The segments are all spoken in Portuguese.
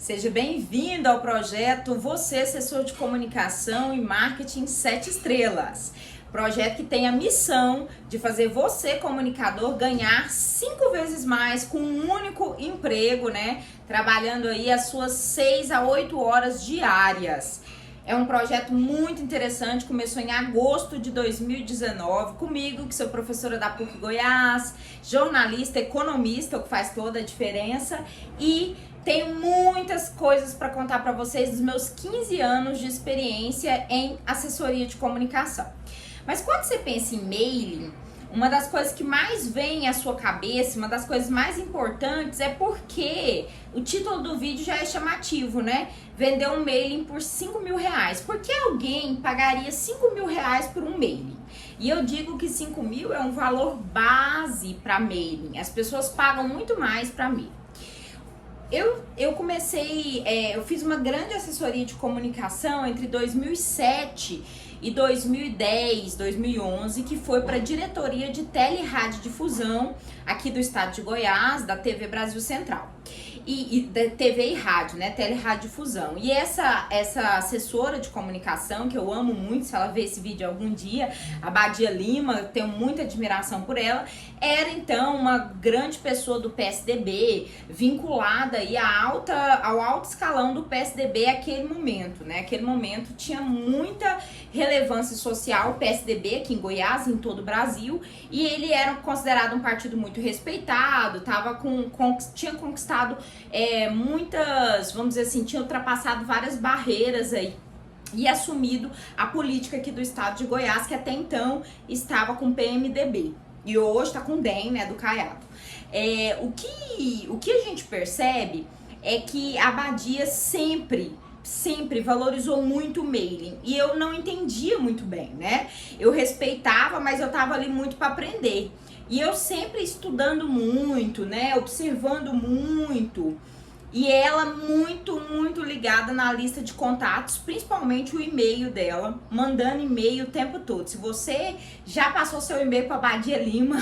Seja bem-vindo ao projeto Você, Assessor de Comunicação e Marketing 7 Estrelas. Projeto que tem a missão de fazer você, comunicador, ganhar 5 vezes mais com um único emprego, né? Trabalhando aí as suas 6 a 8 horas diárias. É um projeto muito interessante, começou em agosto de 2019 comigo, que sou professora da PUC Goiás, jornalista, economista, o que faz toda a diferença, e tenho muitas coisas para contar para vocês dos meus 15 anos de experiência em assessoria de comunicação. Mas quando você pensa em mailing, uma das coisas que mais vem à sua cabeça, uma das coisas mais importantes é porque o título do vídeo já é chamativo, né? Vender um mailing por 5 mil reais. Por que alguém pagaria 5 mil reais por um mailing? E eu digo que 5 mil é um valor base para mailing. As pessoas pagam muito mais para mailing. Eu fiz uma grande assessoria de comunicação entre 2007 e 2010, 2011, que foi para a diretoria de tele e radiodifusão aqui do estado de Goiás, da TV Brasil Central. E da TV e rádio, né? Tele e radiodifusão. E essa assessora de comunicação, que eu amo muito, se ela ver esse vídeo algum dia, a Badia Lima, eu tenho muita admiração por ela, era então uma grande pessoa do PSDB, vinculada aí ao alto escalão do PSDB naquele momento, né? Aquele momento tinha muita relevância social, o PSDB aqui em Goiás, em todo o Brasil, e ele era considerado um partido muito respeitado, tinha conquistado muitas, vamos dizer assim, tinha ultrapassado várias barreiras aí e assumido a política aqui do estado de Goiás, que até então estava com o PMDB e hoje está com o DEM, né, do Caiado. O que a gente percebe é que a Badia sempre valorizou muito o mailing e eu não entendia muito bem, né? Eu respeitava, mas eu tava ali muito para aprender. E eu sempre estudando muito, né? Observando muito. E ela muito ligada na lista de contatos, principalmente o e-mail dela, mandando e-mail o tempo todo. Se você já passou seu e-mail para Badia Lima,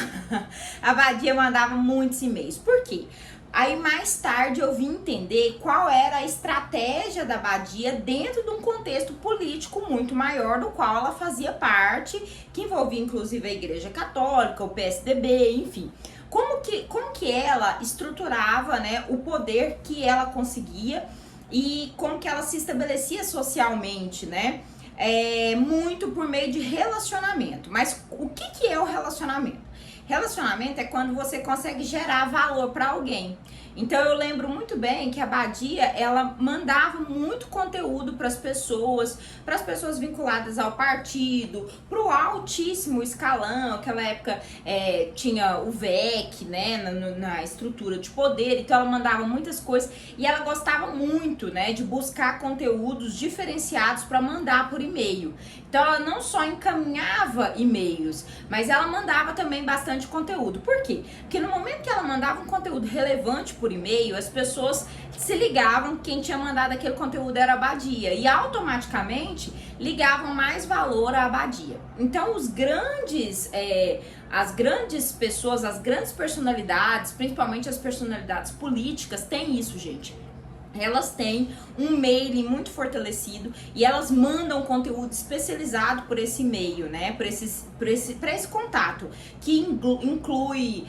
a Badia mandava muitos e-mails. Por quê? Aí mais tarde eu vim entender qual era a estratégia da Badia dentro de um contexto político muito maior do qual ela fazia parte, que envolvia inclusive a Igreja Católica, o PSDB, enfim. Como que ela estruturava, né, o poder que ela conseguia e como que ela se estabelecia socialmente, né? Muito por meio de relacionamento. Mas o que é o relacionamento? Relacionamento é quando você consegue gerar valor para alguém. Então eu lembro muito bem que a Badia, ela mandava muito conteúdo para as pessoas vinculadas ao partido, para o altíssimo escalão. Aquela época tinha o VEC, né, na estrutura de poder, então ela mandava muitas coisas e ela gostava muito, né, de buscar conteúdos diferenciados para mandar por e-mail. Então ela não só encaminhava e-mails, mas ela mandava também bastante conteúdo. Por quê? Porque no momento que ela mandava um conteúdo relevante por e-mail, as pessoas se ligavam que quem tinha mandado aquele conteúdo era a Badia e automaticamente ligavam mais valor à Badia. Então as grandes pessoas, as grandes personalidades, principalmente as personalidades políticas, têm isso, gente. Elas têm um mailing muito fortalecido e elas mandam conteúdo especializado por esse e-mail, né? Para esse contato, que inclui,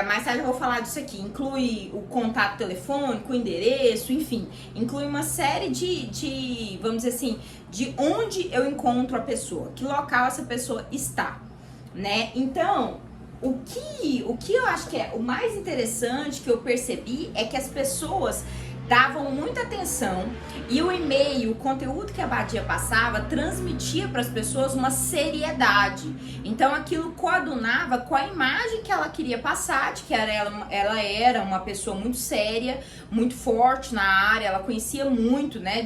mais tarde eu vou falar disso aqui, inclui o contato telefônico, o endereço, enfim, inclui uma série de vamos dizer assim, de onde eu encontro a pessoa, que local essa pessoa está, né? Então, o que eu acho que é o mais interessante que eu percebi é que as pessoas davam muita atenção e o e-mail, o conteúdo que a Badia passava, transmitia para as pessoas uma seriedade. Então aquilo coadunava com a imagem que ela queria passar, de que ela era uma pessoa muito séria, muito forte na área, ela conhecia muito, né,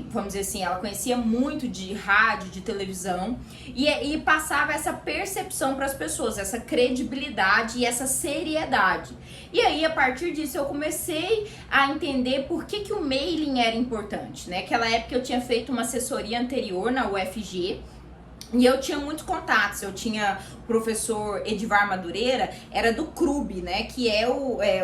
vamos dizer assim, ela conhecia muito de rádio, de televisão e passava essa percepção para as pessoas, essa credibilidade e essa seriedade. E aí, a partir disso, eu comecei a entender por que o mailing era importante, né? Naquela época eu tinha feito uma assessoria anterior na UFG E eu tinha muitos contatos, eu tinha o professor Edivar Madureira, era do CRUB, né, que é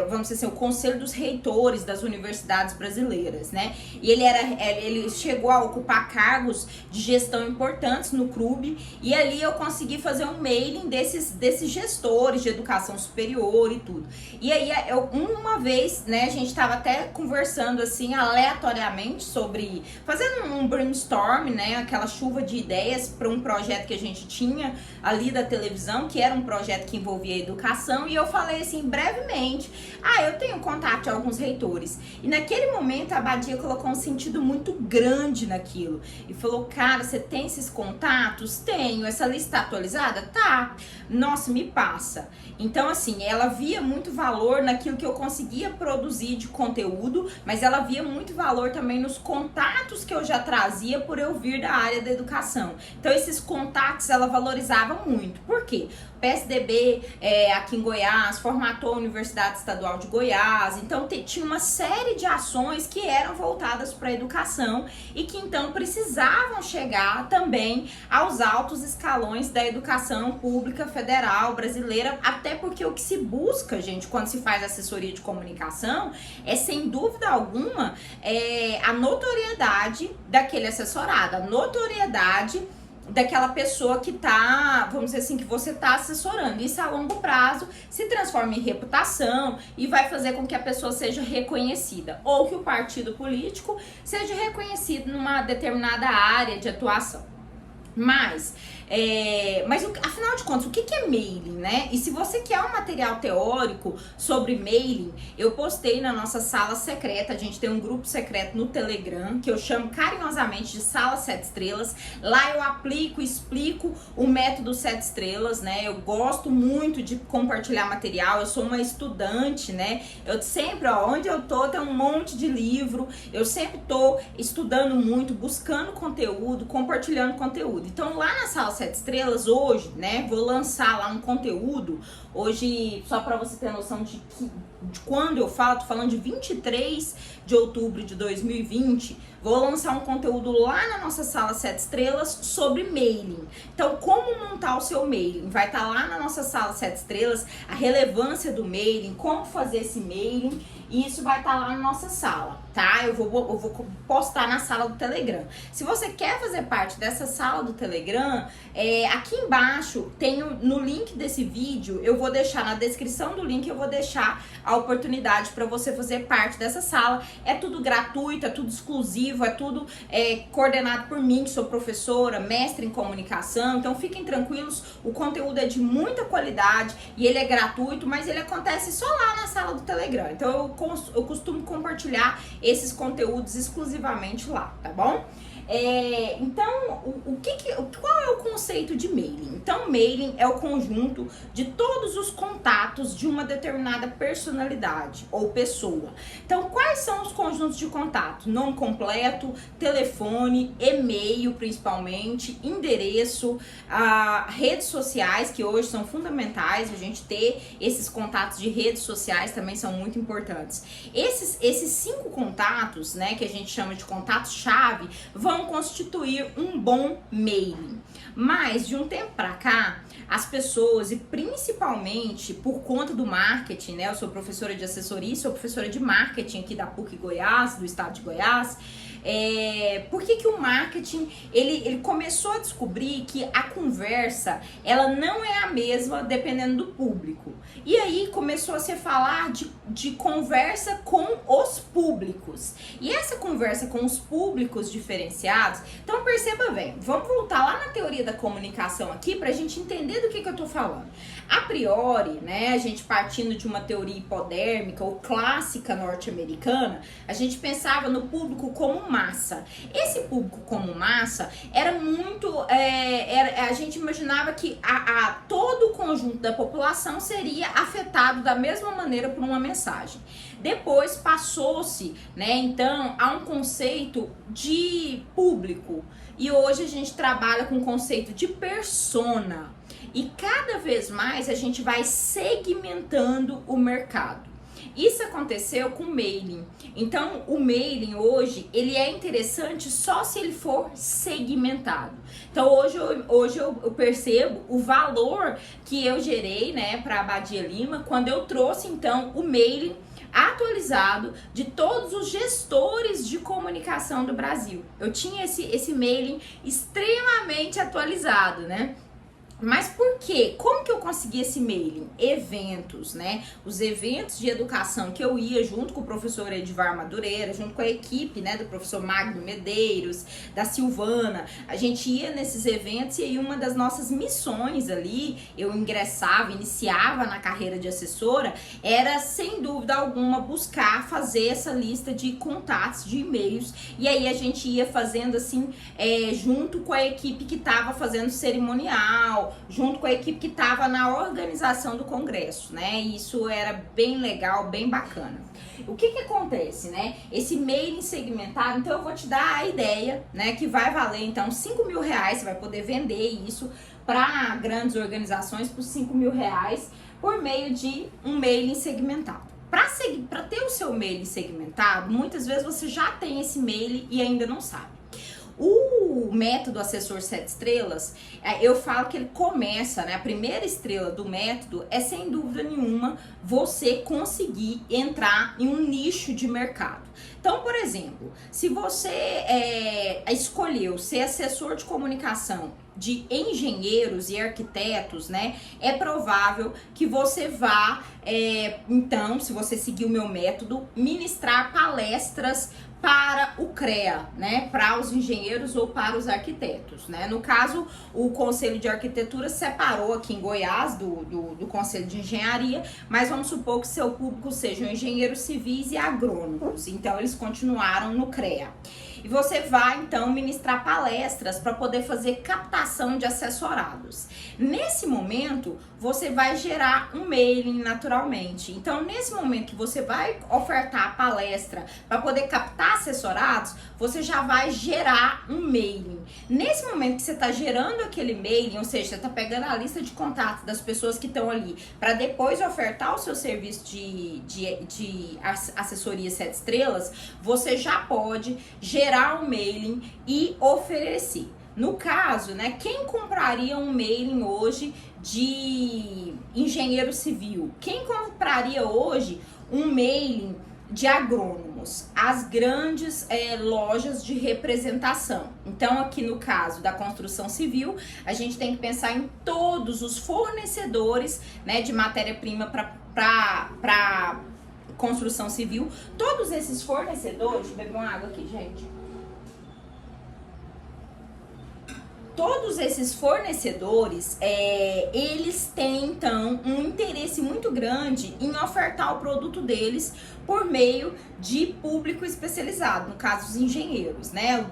vamos dizer assim, o Conselho dos Reitores das Universidades Brasileiras, né, e ele chegou a ocupar cargos de gestão importantes no CRUB, e ali eu consegui fazer um mailing desses gestores de educação superior e tudo. E aí, uma vez, né, a gente estava até conversando, assim, aleatoriamente fazendo um brainstorm, né, aquela chuva de ideias para um projeto que a gente tinha ali da televisão, que era um projeto que envolvia a educação, e eu falei assim, brevemente, eu tenho contato de alguns reitores. E naquele momento a Abadia colocou um sentido muito grande naquilo, e falou, cara, você tem esses contatos? Tenho. Essa lista tá atualizada? Tá. Nossa, me passa. Então, assim, ela via muito valor naquilo que eu conseguia produzir de conteúdo, mas ela via muito valor também nos contatos que eu já trazia por eu vir da área da educação. Então, esses contatos ela valorizava muito. Por quê? O PSDB aqui em Goiás formatou a Universidade Estadual de Goiás, então tinha uma série de ações que eram voltadas para a educação e que então precisavam chegar também aos altos escalões da educação pública federal brasileira, até porque o que se busca, gente, quando se faz assessoria de comunicação, é sem dúvida alguma a notoriedade daquele assessorado, a notoriedade daquela pessoa que tá, vamos dizer assim, que você tá assessorando. Isso a longo prazo se transforma em reputação e vai fazer com que a pessoa seja reconhecida, ou que o partido político seja reconhecido numa determinada área de atuação. Mas afinal de contas, o que é mailing, né? E se você quer um material teórico sobre mailing, eu postei na nossa sala secreta. A gente tem um grupo secreto no Telegram, que eu chamo carinhosamente de Sala 7 Estrelas. Lá eu explico o método 7 estrelas, né? Eu gosto muito de compartilhar material, eu sou uma estudante, né? Eu sempre, onde eu tô, tem um monte de livro, eu sempre tô estudando muito, buscando conteúdo, compartilhando conteúdo. Então lá na Sala 7 Estrelas hoje, né, vou lançar lá um conteúdo, hoje, só para você ter noção de quando eu falo, tô falando de 23 de outubro de 2020, vou lançar um conteúdo lá na nossa Sala 7 Estrelas sobre mailing. Então, como montar o seu mailing? Vai estar lá na nossa Sala 7 Estrelas, a relevância do mailing, como fazer esse mailing, e isso vai estar lá na nossa sala, tá? Eu vou postar na sala do Telegram. Se você quer fazer parte dessa sala do Telegram, aqui embaixo tem no link desse vídeo, eu vou deixar na descrição do link, eu vou deixar a oportunidade para você fazer parte dessa sala. É tudo gratuito, é tudo exclusivo, é tudo coordenado por mim, que sou professora, mestre em comunicação. Então fiquem tranquilos, o conteúdo é de muita qualidade e ele é gratuito, mas ele acontece só lá na sala do Telegram. Então eu costumo compartilhar esses conteúdos exclusivamente lá, tá bom? Então, qual é o conceito de mailing? Então, mailing é o conjunto de todos os contatos de uma determinada personalidade ou pessoa. Então, quais são os conjuntos de contato? Nome completo, telefone, e-mail principalmente, endereço, redes sociais, que hoje são fundamentais, a gente ter esses contatos de redes sociais também são muito importantes. Esses 5 contatos, né, que a gente chama de contatos-chave, vão constituir um bom mailing. Mas de um tempo para cá, as pessoas, e principalmente por conta do marketing, né? Eu sou professora de assessoria, sou professora de marketing aqui da PUC Goiás, do estado de Goiás. Por que o marketing ele começou a descobrir que a conversa ela não é a mesma dependendo do público, e aí começou a se falar de conversa com os públicos, e essa conversa com os públicos diferenciados. Então perceba bem, vamos voltar lá na teoria da comunicação aqui pra gente entender do que eu tô falando. A priori, né, a gente partindo de uma teoria hipodérmica ou clássica norte-americana, a gente pensava no público como massa. Esse público como massa era muito... a gente imaginava que todo o conjunto da população seria afetado da mesma maneira por uma mensagem. Depois passou-se, né, então, a um conceito de público. E hoje a gente trabalha com o conceito de persona. E cada vez mais a gente vai segmentando o mercado. Isso aconteceu com o mailing. Então, o mailing hoje, ele é interessante só se ele for segmentado. Então, hoje eu percebo o valor que eu gerei, né, para a Abadia Lima, quando eu trouxe, então, o mailing atualizado de todos os gestores de comunicação do Brasil. Eu tinha esse mailing extremamente atualizado, né? Mas por quê? Como que eu consegui esse mailing? Eventos, né? Os eventos de educação que eu ia junto com o professor Edivar Madureira, junto com a equipe, né, do professor Magno Medeiros, da Silvana, a gente ia nesses eventos e aí uma das nossas missões ali, eu iniciava na carreira de assessora, era sem dúvida alguma buscar fazer essa lista de contatos, de e-mails, e aí a gente ia fazendo assim, junto com a equipe que estava fazendo cerimonial, junto com a equipe que estava na organização do congresso, né? Isso era bem legal, bem bacana. O que acontece, né? Esse mailing segmentado, então eu vou te dar a ideia, né? Que vai valer, então, R$5.000, você vai poder vender isso para grandes organizações por R$5.000 por meio de um mailing segmentado. Para ter o seu mailing segmentado, muitas vezes você já tem esse mailing e ainda não sabe. O método Assessor 7 Estrelas, eu falo que ele começa, né? A primeira estrela do método é, sem dúvida nenhuma, você conseguir entrar em um nicho de mercado. Então, por exemplo, se você escolheu ser assessor de comunicação de engenheiros e arquitetos, né? É provável que você vá, então, se você seguir o meu método, ministrar palestras para o CREA, né, para os engenheiros ou para os arquitetos, né? No caso, o Conselho de Arquitetura separou aqui em Goiás do Conselho de Engenharia, mas vamos supor que seu público sejam engenheiros civis e agrônomos, então eles continuaram no CREA. E você vai, então, ministrar palestras para poder fazer captação de assessorados. Nesse momento, você vai gerar um mailing naturalmente. Então, nesse momento que você vai ofertar a palestra para poder captar assessorados, você já vai gerar um mailing. Nesse momento que você está gerando aquele mailing, ou seja, você está pegando a lista de contatos das pessoas que estão ali para depois ofertar o seu serviço de assessoria 7 estrelas, você já pode gerar um mailing e oferecer. No caso, né, quem compraria um mailing hoje de engenheiro civil? Quem compraria hoje um mailing de agrônomos? As grandes lojas de representação. Então, aqui no caso da construção civil, a gente tem que pensar em todos os fornecedores, né, de matéria-prima para construção civil. Todos esses fornecedores, deixa eu beber uma água aqui, gente. Todos esses fornecedores, eles têm, então, um interesse muito grande em ofertar o produto deles por meio de público especializado, no caso os engenheiros, né?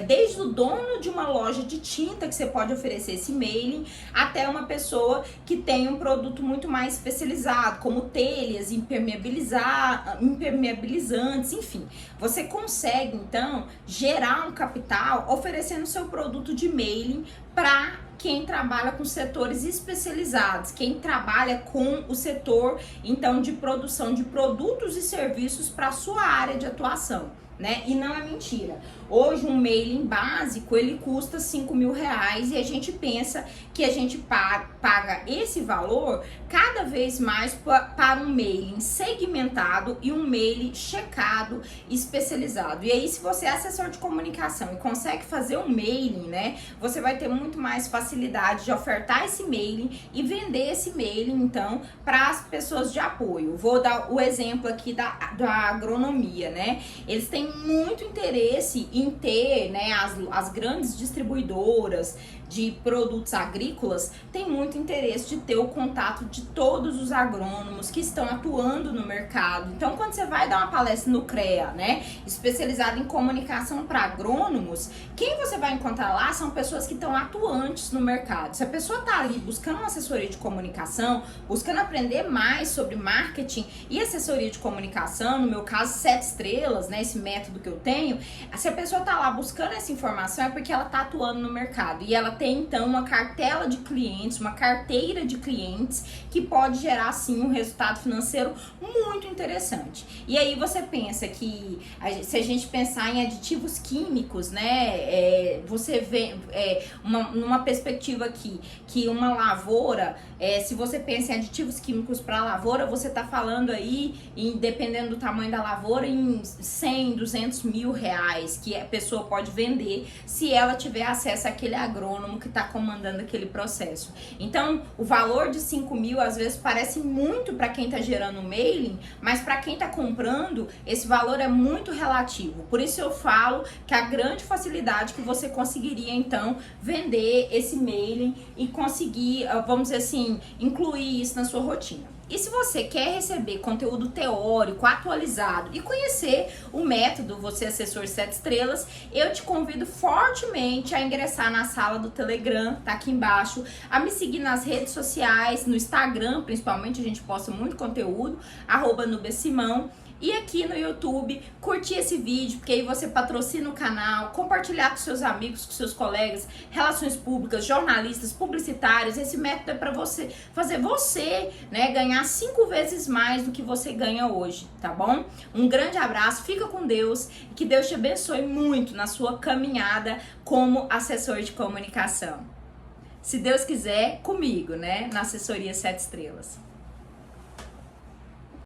Desde o dono de uma loja de tinta que você pode oferecer esse mailing, até uma pessoa que tem um produto muito mais especializado, como telhas, impermeabilizantes, enfim. Você consegue, então, gerar um capital oferecendo seu produto de mailing para quem trabalha com setores especializados, quem trabalha com o setor, então, de produção de produtos e serviços para a sua área de atuação, né? E não é mentira. Hoje um mailing básico, ele custa R$5.000 e a gente pensa que a gente paga esse valor cada vez mais para um mailing segmentado e um mailing checado, especializado. E aí, se você é assessor de comunicação e consegue fazer um mailing, né, você vai ter muito mais facilidade de ofertar esse mailing e vender esse mailing, então, para as pessoas de apoio. Vou dar o exemplo aqui da agronomia, né? Eles têm muito interesse em ter, né, as grandes distribuidoras de produtos agrícolas tem muito interesse de ter o contato de todos os agrônomos que estão atuando no mercado. Então, quando você vai dar uma palestra no CREA, né, especializada em comunicação para agrônomos, quem você vai encontrar lá são pessoas que estão atuantes no mercado. Se a pessoa está ali buscando uma assessoria de comunicação, buscando aprender mais sobre marketing e assessoria de comunicação, no meu caso 7 estrelas, né, esse método método que eu tenho, se a pessoa tá lá buscando essa informação é porque ela tá atuando no mercado e ela tem então uma cartela de clientes, uma carteira de clientes que pode gerar sim um resultado financeiro muito interessante. E aí você pensa que se a gente pensar em aditivos químicos, né, você vê numa perspectiva aqui que uma lavoura, se você pensa em aditivos químicos para lavoura, você tá falando aí, dependendo do tamanho da lavoura, em 100, 200 mil reais que a pessoa pode vender se ela tiver acesso àquele agrônomo que está comandando aquele processo. Então, o valor de 5 mil às vezes parece muito para quem está gerando o mailing, mas para quem está comprando, esse valor é muito relativo. Por isso eu falo que a grande facilidade que você conseguiria então vender esse mailing e conseguir, vamos dizer assim, incluir isso na sua rotina. E se você quer receber conteúdo teórico, atualizado e conhecer o método Você Assessor 7 Estrelas, eu te convido fortemente a ingressar na sala do Telegram, tá aqui embaixo, a me seguir nas redes sociais, no Instagram principalmente, a gente posta muito conteúdo, @NubeSimão. E aqui no YouTube, curtir esse vídeo, porque aí você patrocina o canal, compartilhar com seus amigos, com seus colegas, relações públicas, jornalistas, publicitários. Esse método é para você fazer você, né, ganhar 5 vezes mais do que você ganha hoje, tá bom? Um grande abraço, fica com Deus e que Deus te abençoe muito na sua caminhada como assessor de comunicação. Se Deus quiser, comigo, né, na assessoria 7 Estrelas.